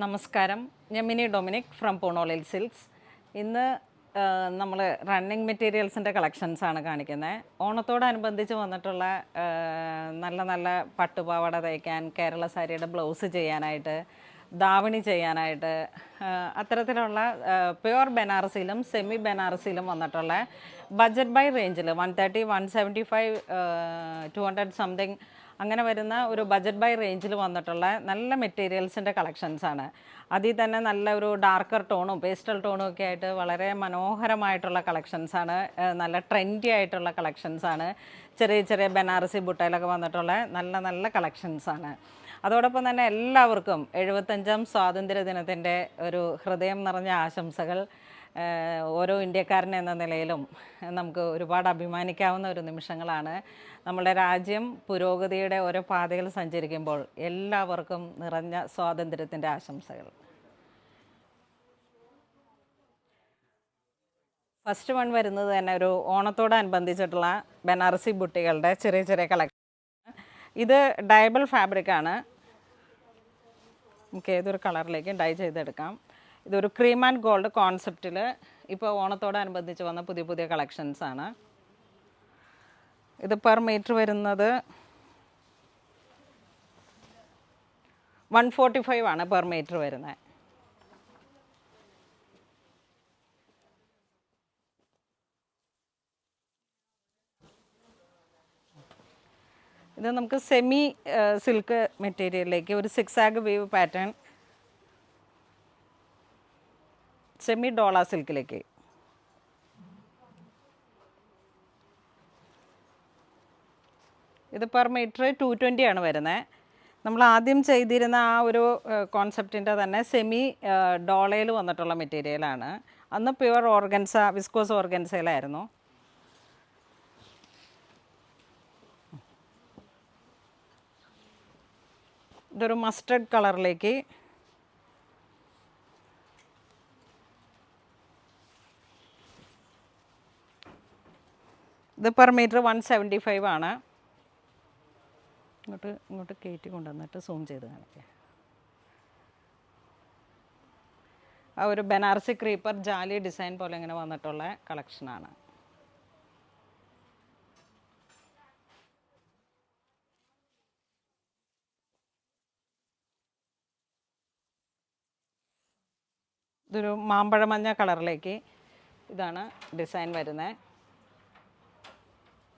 നമസ്കാരം, ഞാൻ mini Dominic from പൂണോളിൽ silks. ഇന്ന് നമ്മൾ റണ്ണിങ് മെറ്റീരിയൽസിൻ്റെ കളക്ഷൻസാണ് കാണിക്കുന്നത്. ഓണത്തോടനുബന്ധിച്ച് വന്നിട്ടുള്ള നല്ല നല്ല പട്ടുപാവാട തയ്ക്കാൻ, കേരള സാരിയുടെ ബ്ലൗസ് ചെയ്യാനായിട്ട്, ദാവണി ചെയ്യാനായിട്ട്, അത്തരത്തിലുള്ള പ്യുവർ ബനാറസിയിലും സെമി ബനാറസിയിലും വന്നിട്ടുള്ള ബഡ്ജറ്റ് ബൈ റേഞ്ചിൽ 130, 175, 200 സംതിങ് അങ്ങനെ വരുന്ന ഒരു ബഡ്ജറ്റ് ബൈ റേഞ്ചിൽ വന്നിട്ടുള്ള നല്ല മെറ്റീരിയൽസിൻ്റെ കളക്ഷൻസാണ്. അതിൽ തന്നെ നല്ല ഒരു ഡാർക്കർ ടോണും പേസ്റ്റൽ ടോണും ഒക്കെ ആയിട്ട് വളരെ മനോഹരമായിട്ടുള്ള കളക്ഷൻസാണ്. നല്ല ട്രെൻഡി ആയിട്ടുള്ള കളക്ഷൻസാണ്. ചെറിയ ചെറിയ ബനാറസി ബുട്ടയിലൊക്കെ വന്നിട്ടുള്ള നല്ല നല്ല കളക്ഷൻസാണ്. അതോടൊപ്പം തന്നെ എല്ലാവർക്കും 75ാം സ്വാതന്ത്ര്യ ദിനത്തിൻ്റെ ഒരു ഹൃദയം നിറഞ്ഞ ആശംസകൾ. ഓരോ ഇന്ത്യക്കാരൻ എന്ന നിലയിലും നമുക്ക് ഒരുപാട് അഭിമാനിക്കാവുന്ന ഒരു നിമിഷങ്ങളാണ്. നമ്മുടെ രാജ്യം പുരോഗതിയുടെ ഓരോ പാതയിൽ സഞ്ചരിക്കുമ്പോൾ എല്ലാവർക്കും നിറഞ്ഞ സ്വാതന്ത്ര്യത്തിൻ്റെ ആശംസകൾ. ഫസ്റ്റ് വൺ വരുന്നത് തന്നെ ഒരു ഓണത്തോടനുബന്ധിച്ചിട്ടുള്ള ബനാറസി ബുട്ടികളുടെ ചെറിയ ചെറിയ കളക്ഷൻ. ഇത് ഡയബിൾ ഫാബ്രിക്കാണ്. നമുക്ക് ഏതൊരു കളറിലേക്ക് ഡൈ ചെയ്തെടുക്കാം. ഇതൊരു ക്രീം ആൻഡ് ഗോൾഡ് കോൺസെപ്റ്റിൽ ഇപ്പോൾ ഓണത്തോടനുബന്ധിച്ച് വന്ന പുതിയ പുതിയ കളക്ഷൻസാണ്. ഇത് പെർ മീറ്റർ വരുന്നത് 145 ആണ് പെർ മീറ്റർ വരുന്നത്. ഇത് നമുക്ക് സെമി സിൽക്ക് മെറ്റീരിയലിലേക്ക് ഒരു 6 ആഗ് വീവ് പാറ്റേൺ, സെമി ഡോള സിൽക്കിലേക്ക്. ഇത് പെർ മീറ്റർ 220 ആണ് വരുന്നത്. നമ്മൾ ആദ്യം ചെയ്തിരുന്ന ആ ഒരു കോൺസെപ്റ്റിൻ്റെ തന്നെ സെമി ഡോളയിൽ വന്നിട്ടുള്ള മെറ്റീരിയലാണ്. അന്ന് പ്യുവർ ഓർഗൻസ, വിസ്കോസ് ഓർഗൻസയിലായിരുന്നു. ഇതൊരു മസ്റ്റർഡ് കളറിലേക്ക് ഇത് പെർ മീറ്റർ 175 ആണ്. ഇങ്ങോട്ട് കയറ്റി കൊണ്ടുവന്നിട്ട് സൂം ചെയ്ത് കാണിക്കുക. ആ ഒരു ബനാറസി ക്രീപ്പർ ജാലി ഡിസൈൻ പോലെ ഇങ്ങനെ വന്നിട്ടുള്ള കളക്ഷനാണ്. ഇതൊരു മാമ്പഴമഞ്ഞ കളറിലേക്ക് ഇതാണ് ഡിസൈൻ വരുന്നത്.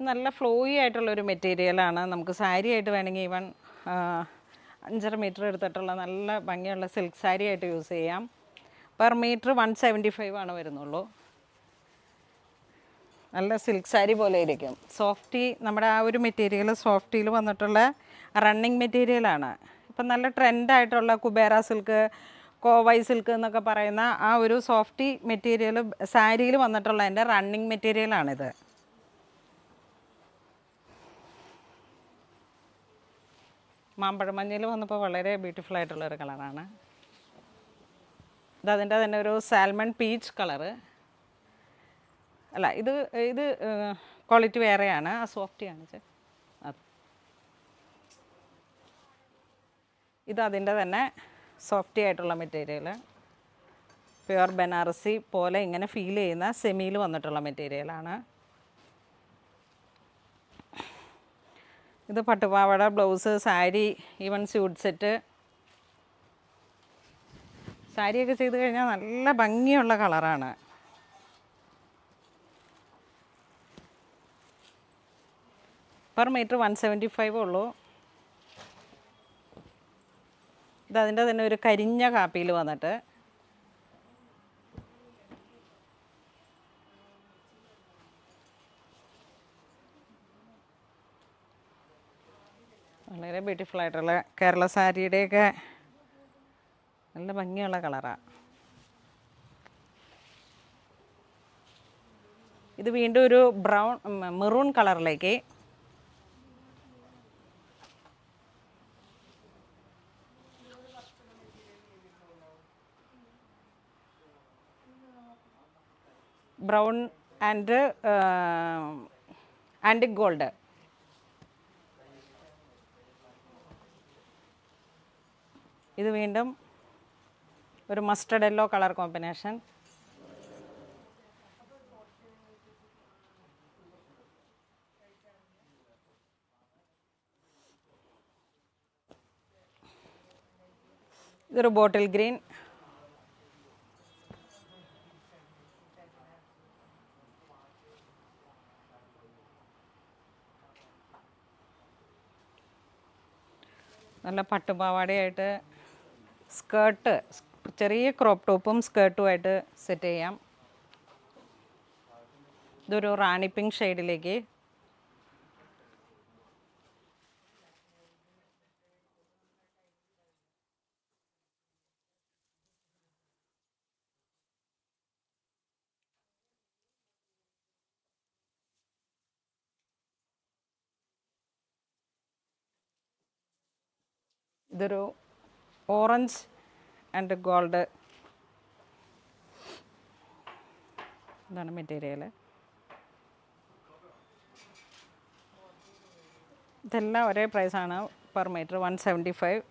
നല്ല ഫ്ലോയി ആയിട്ടുള്ളൊരു മെറ്റീരിയലാണ്. നമുക്ക് സാരി ആയിട്ട് വേണമെങ്കിൽ ഈവൻ 5.5 മീറ്റർ എടുത്തിട്ടുള്ള നല്ല ഭംഗിയുള്ള സിൽക്ക് സാരി ആയിട്ട് യൂസ് ചെയ്യാം. പെർ മീറ്റർ 175 ആണ് വരുന്നുള്ളൂ. നല്ല സിൽക്ക് സാരി പോലെ ഇരിക്കും. സോഫ്റ്റി, നമ്മുടെ ആ ഒരു മെറ്റീരിയൽ സോഫ്റ്റിയിൽ വന്നിട്ടുള്ള റണ്ണിങ് മെറ്റീരിയലാണ്. ഇപ്പം നല്ല ട്രെൻഡായിട്ടുള്ള കുബേര സിൽക്ക്, കോവൈ സിൽക്ക് എന്നൊക്കെ പറയുന്ന ആ ഒരു സോഫ്റ്റി മെറ്റീരിയൽ സാരിയിൽ വന്നിട്ടുള്ളതിൻ്റെ റണ്ണിങ് മെറ്റീരിയലാണിത്. മാമ്പഴമഞ്ഞയിൽ വന്നപ്പോൾ വളരെ ബ്യൂട്ടിഫുൾ ആയിട്ടുള്ളൊരു കളറാണ്. ഇതതിൻ്റെ തന്നെ ഒരു സാൽമൺ പീച്ച് കളറ്. അല്ല, ഇത് ക്വാളിറ്റി വേറെയാണ്. ആ സോഫ്റ്റിയാണ് അത്. ഇത് അതിൻ്റെ തന്നെ സോഫ്റ്റി ആയിട്ടുള്ള മെറ്റീരിയൽ, പ്യുവർ ബനാറസി പോലെ ഇങ്ങനെ ഫീൽ ചെയ്യുന്ന സെമിയിൽ വന്നിട്ടുള്ള മെറ്റീരിയലാണ്. ഇത് പട്ടുപാവാട, blouse, sari, even suit set, സാരിയൊക്കെ ചെയ്ത് കഴിഞ്ഞാൽ നല്ല ഭംഗിയുള്ള കളറാണ്. പെർ മീറ്റർ 175 ഉള്ളൂ. ഇതതിൻ്റെ തന്നെ ഒരു കരിഞ്ഞ കാപ്പിയിൽ വന്നിട്ട് വളരെ ബ്യൂട്ടിഫുൾ ആയിട്ടുള്ള കേരള സാരിയുടെയൊക്കെ നല്ല ഭംഗിയുള്ള കളറാണ്. ഇത് വീണ്ടും ഒരു മെറൂൺ കളറിലേക്ക് ബ്രൗൺ ആൻഡ് ആൻറ്റിക് ഗോൾഡ്. ഇത് വീണ്ടും ഒരു മസ്റ്റർഡ് യെല്ലോ കളർ കോമ്പിനേഷൻ. ഇതൊരു ബോട്ടിൽ ഗ്രീൻ. നല്ല പട്ടുപാവാടയായിട്ട് സ്കേർട്ട്, ചെറിയ ക്രോപ്പ് ടോപ്പും സ്കേർട്ടുമായിട്ട് സെറ്റ് ചെയ്യാം. ഇതൊരു റാണി പിങ്ക് ഷെയ്ഡിലേക്ക്. ഇതൊരു ഓറഞ്ച് ആൻഡ് ഗോൾഡ്. ഇതാണ് മെറ്റീരിയൽ. ഇതെല്ലാം ഒരേ പ്രൈസാണ്. Per metre 175.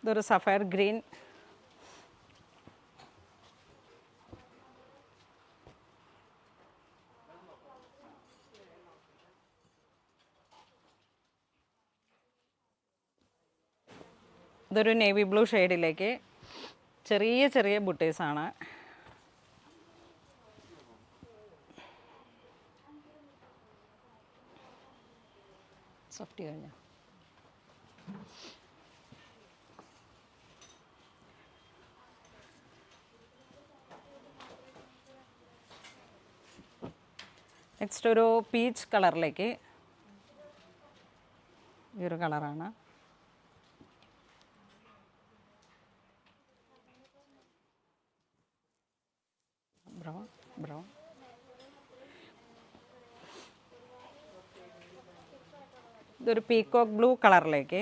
ഇതൊരു സഫയർ ഗ്രീൻ. ഇതൊരു നേവി ബ്ലൂ ഷെയ്ഡിലേക്ക് ചെറിയ ചെറിയ ബുട്ടീസാണ്. സോഫ്റ്റ് കഴിഞ്ഞ നെക്സ്റ്റ് ഒരു പീച്ച് കളറിലേക്ക്. ഈ ഒരു കളറാണ്. Brown brown. ഇതൊരു പീക്കോക്ക് ബ്ലൂ കളറിലേക്ക്.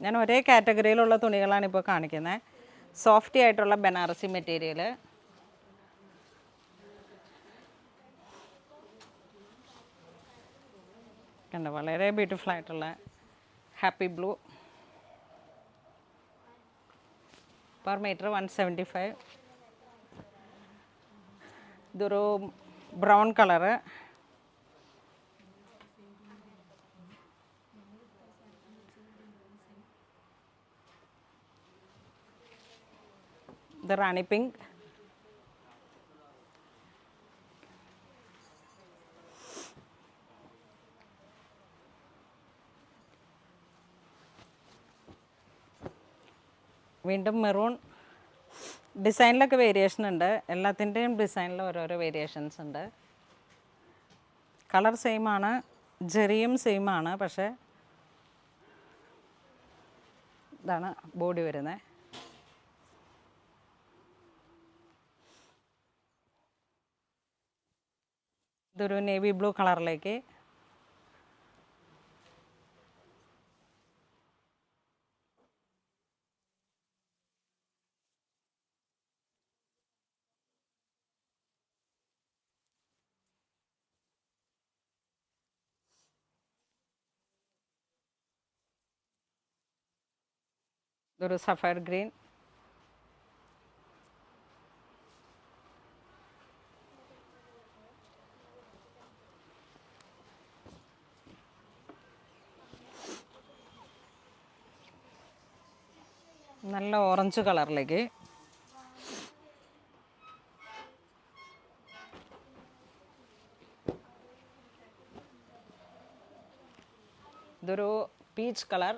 ഞാൻ ഒരേ കാറ്റഗറിയിലുള്ള തുണികളാണ് ഇപ്പോൾ കാണിക്കുന്നത്. സോഫ്റ്റി ആയിട്ടുള്ള ബനാറസി മെറ്റീരിയൽ. കണ്ടോ, വളരെ ബ്യൂട്ടിഫുൾ ആയിട്ടുള്ള ഹാപ്പി ബ്ലൂ. Per metre 175. ഇതൊരു ബ്രൗൺ കളറ്. ഇത് റാണി പിങ്ക്. വീണ്ടും മെറൂൺ. ഡിസൈനിലൊക്കെ വേരിയേഷൻ ഉണ്ട്. എല്ലാത്തിൻ്റെയും ഡിസൈനിൽ ഓരോരോ വേരിയേഷൻസ് ഉണ്ട്. കളർ സെയിം ആണ്, ജെറിയും സെയിം ആണ്. പക്ഷേ ഇതാണ് ബോഡി വരുന്നത്. ഇതൊരു നേവി ബ്ലൂ കളറിലേക്ക്. ഇതൊരു സഫയർ ഗ്രീൻ. നല്ല ഓറഞ്ച് കളറിലേക്ക്. ഇതൊരു പീച്ച് കളർ.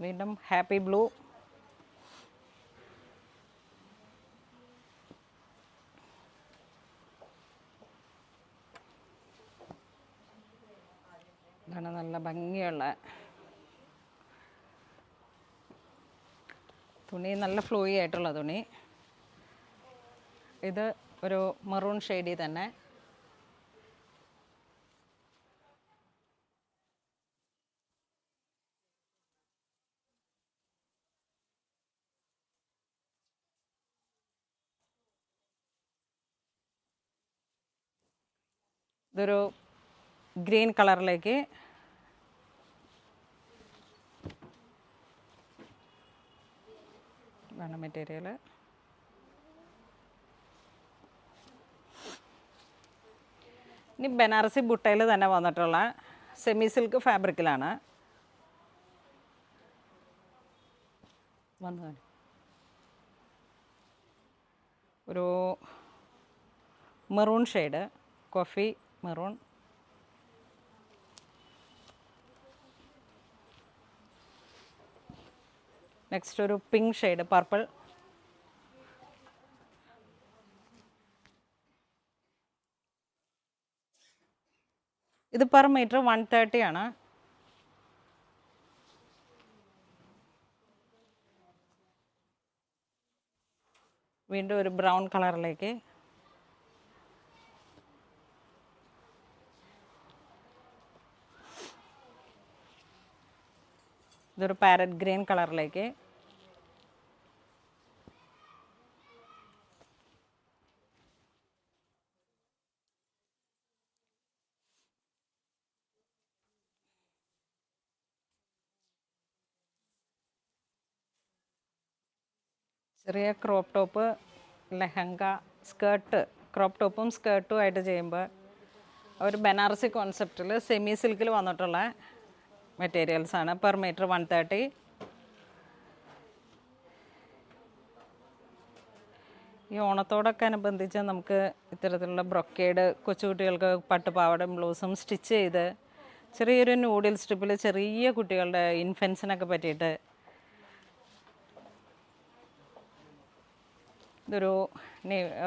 വീണ്ടും ഹാപ്പി ബ്ലൂ. ഇതാണ് നല്ല ഭംഗിയുള്ള തുണി, നല്ല ഫ്ലോയി ആയിട്ടുള്ള തുണി. ഇത് ഒരു മെറൂൺ ഷെയ്ഡിൽ തന്നെ. ഇതൊരു ഗ്രീൻ കളറിലേക്ക് വേണം മെറ്റീരിയൽ. ഇനി ബനാറസി ബുട്ടയിൽ തന്നെ വന്നിട്ടുള്ള സെമി സിൽക്ക് ഫാബ്രിക്കിലാണ്. ഒരു maroon shade, coffee maroon. Next ഒരു പിങ്ക് ഷെയ്ഡ്, പർപ്പിൾ. ഇത് പെർ മീറ്റർ 130 ആണ്. വീണ്ടും ഒരു ബ്രൗൺ കളറിലേക്ക്. ഇതൊരു പാരറ്റ് ഗ്രീൻ കളറിലേക്ക്. ചെറിയ crop top, lehenga, skirt, crop ടോപ്പും സ്കേർട്ടും ആയിട്ട് ചെയ്യുമ്പോൾ ഒരു ബനാറസി കോൺസെപ്റ്റിൽ സെമി സിൽക്കിൽ വന്നിട്ടുള്ള മെറ്റീരിയൽസാണ്. Per metre 130. ഈ ഓണത്തോടൊക്കെ അനുബന്ധിച്ച് നമുക്ക് ഇത്തരത്തിലുള്ള ബ്രൊക്കേഡ് കൊച്ചുകുട്ടികൾക്ക് പട്ടുപാവാടയും ബ്ലൗസും സ്റ്റിച്ച് ചെയ്ത് ചെറിയൊരു നൂഡിൽ സ്ട്രിപ്പിൽ ചെറിയ കുട്ടികളുടെ ഇൻഫൻസിനൊക്കെ പറ്റിയിട്ട്. ഇതൊരു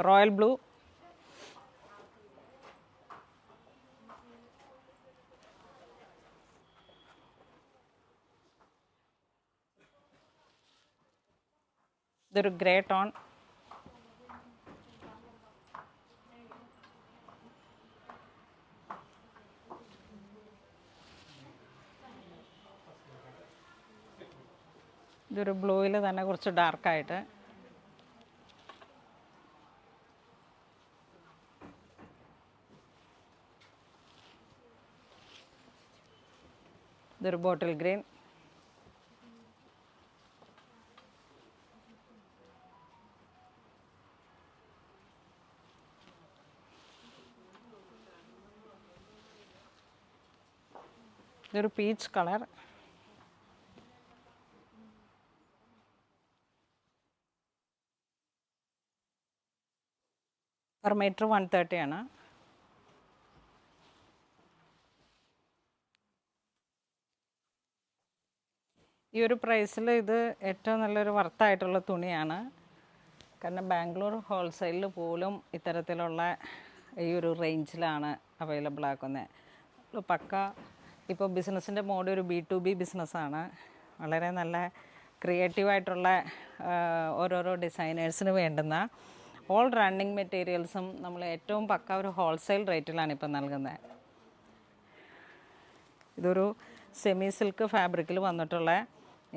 റോയൽ ബ്ലൂ. ഇതൊരു ഗ്രേ ടോൺ. ഇതൊരു ബ്ലൂവിൽ തന്നെ കുറച്ച് ഡാർക്കായിട്ട്. ഇതൊരു ബോട്ടിൽ ഗ്രീൻ. ഇതൊരു പീച്ച് കളർ. പെർ മീറ്റർ 130 ആണ്. ഈ ഒരു പ്രൈസിൽ ഇത് ഏറ്റവും നല്ലൊരു വർത്തായിട്ടുള്ള തുണിയാണ്. കാരണം ബാംഗ്ലൂർ ഹോൾസെയിലിൽ പോലും ഇത്തരത്തിലുള്ള ഈ ഒരു റേഞ്ചിലാണ് അവൈലബിൾ ആക്കുന്നത്. പക്ക ഇപ്പോൾ ബിസിനസ്സിൻ്റെ മോഡ് ഒരു B2B ബിസിനസ്സാണ്. വളരെ നല്ല ക്രിയേറ്റീവായിട്ടുള്ള ഓരോരോ ഡിസൈനേഴ്സിന് വേണ്ടുന്ന ഓൾ റണ്ണിങ് മെറ്റീരിയൽസും നമ്മൾ ഏറ്റവും പക്ക ഒരു ഹോൾസെയിൽ റേറ്റിലാണ് ഇപ്പം നൽകുന്നത്. ഇതൊരു സെമി സിൽക്ക് ഫാബ്രിക്കിൽ വന്നിട്ടുള്ള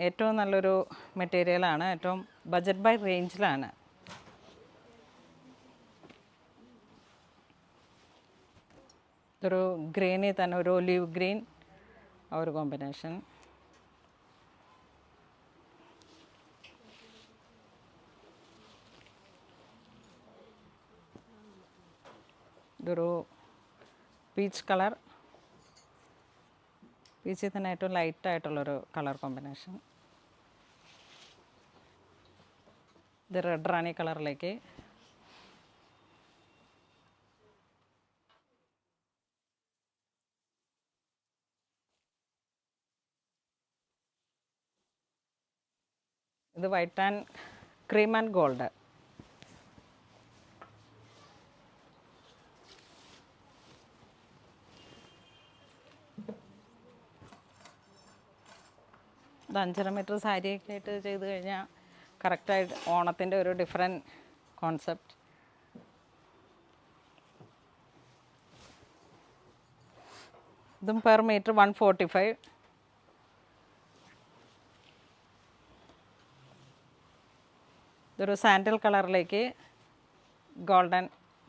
ഏറ്റവും നല്ലൊരു മെറ്റീരിയലാണ്. ഏറ്റവും ബജറ്റ് ബൈ റേഞ്ചിലാണ്. ഇതൊരു ഗ്രീനിൽ തന്നെ ഒരു ഒലീവ് ഗ്രീൻ, ആ ഒരു കോമ്പിനേഷൻ. ഇതൊരു പീച്ച് കളർ. പീച്ചിൽ തന്നെ ഏറ്റവും ലൈറ്റായിട്ടുള്ളൊരു കളർ കോമ്പിനേഷൻ. ഇത് റെഡ് റാണി കളറിലേക്ക്. ഇത് white and cream and gold. ഇത് 5.5 മീറ്റർ സാരിയൊക്കെ ആയിട്ട് ചെയ്ത് കഴിഞ്ഞാൽ കറക്റ്റായിട്ട് ഓണത്തിൻ്റെ ഒരു ഡിഫറെൻറ്റ് കോൺസെപ്റ്റ്. ഇതും പെർ മീറ്റർ 145. ഇതൊരു സാൻഡൽ കളറിലേക്ക് ഗോൾഡൻ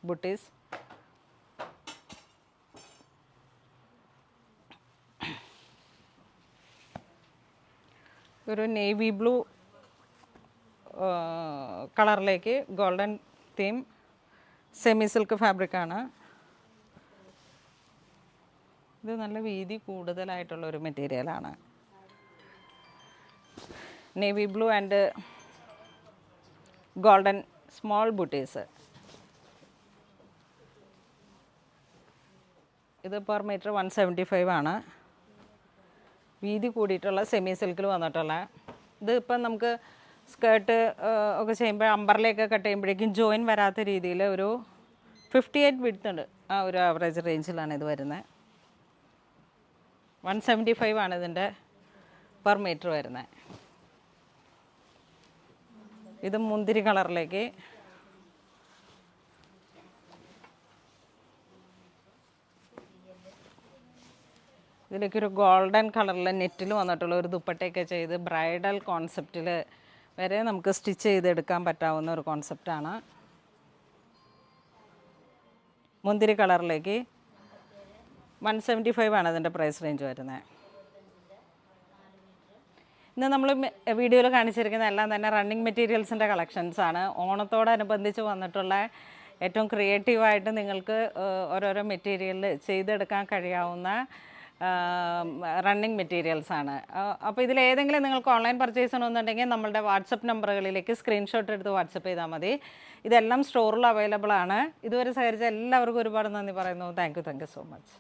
ബുട്ടീസ്. ഒരു നേവി ബ്ലൂ കളറിലേക്ക് ഗോൾഡൻ തീം സെമി സിൽക്ക് ഫാബ്രിക്കാണ്. ഇത് നല്ല വീതി കൂടുതലായിട്ടുള്ള ഒരു മെറ്റീരിയലാണ്. Navy blue and golden small ബുട്ടീസ്. ഇത് പെർ മീറ്റർ 175 ആണ്. വീതി കൂടിയിട്ടുള്ള സെമി സിൽക്കിൽ വന്നിട്ടുള്ള ഇത്. ഇപ്പം നമുക്ക് സ്കേർട്ട് ഒക്കെ ചെയ്യുമ്പോൾ അമ്പർലയൊക്കെ കട്ട് ചെയ്യുമ്പോഴേക്കും ജോയിൻ വരാത്ത രീതിയിൽ ഒരു 58 വിഡ്ത്ത് ഉണ്ട്. ആ ഒരു ആവറേജ് റേഞ്ചിലാണ് ഇത് വരുന്നത്. 175 ആണ് ഇതിൻ്റെ പെർ മീറ്റർ വരുന്നത്. ഇത് മുന്തിരി കളറിലേക്ക് ഇതിലേക്കൊരു ഗോൾഡൻ കളറിൽ നെറ്റിൽ വന്നിട്ടുള്ള ഒരു ദുപ്പട്ടയൊക്കെ ചെയ്ത് ബ്രൈഡൽ കോൺസെപ്റ്റിൽ വരെ നമുക്ക് സ്റ്റിച്ച് ചെയ്തെടുക്കാൻ പറ്റാവുന്ന ഒരു കോൺസെപ്റ്റാണ്. മുന്തിരി കളറിലേക്ക് 175 ആണ് അതിൻ്റെ പ്രൈസ് റേഞ്ച് വരുന്നത്. ഇന്ന് നമ്മൾ വീഡിയോയിൽ കാണിച്ചിരിക്കുന്ന എല്ലാം തന്നെ റണ്ണിങ് മെറ്റീരിയൽസിൻ്റെ കളക്ഷൻസാണ്. ഓണത്തോടനുബന്ധിച്ച് വന്നിട്ടുള്ള ഏറ്റവും ക്രിയേറ്റീവായിട്ട് നിങ്ങൾക്ക് ഓരോരോ മെറ്റീരിയൽ ചെയ്തെടുക്കാൻ കഴിയാവുന്ന റണ്ണിങ് മെറ്റീരിയൽസാണ്. അപ്പോൾ ഇതിലേതെങ്കിലും നിങ്ങൾക്ക് ഓൺലൈൻ പർച്ചേസ് ചെയ്യണമെന്നുണ്ടെങ്കിൽ നമ്മളുടെ വാട്സപ്പ് നമ്പറുകളിലേക്ക് സ്ക്രീൻഷോട്ട് എടുത്ത് വാട്സപ്പ് ചെയ്താൽ മതി. ഇതെല്ലാം സ്റ്റോറിൽ അവൈലബിൾ ആണ്. ഇതുവരെ സഹകരിച്ച എല്ലാവർക്കും ഒരുപാട് നന്ദി പറയുന്നു. Thank you so much.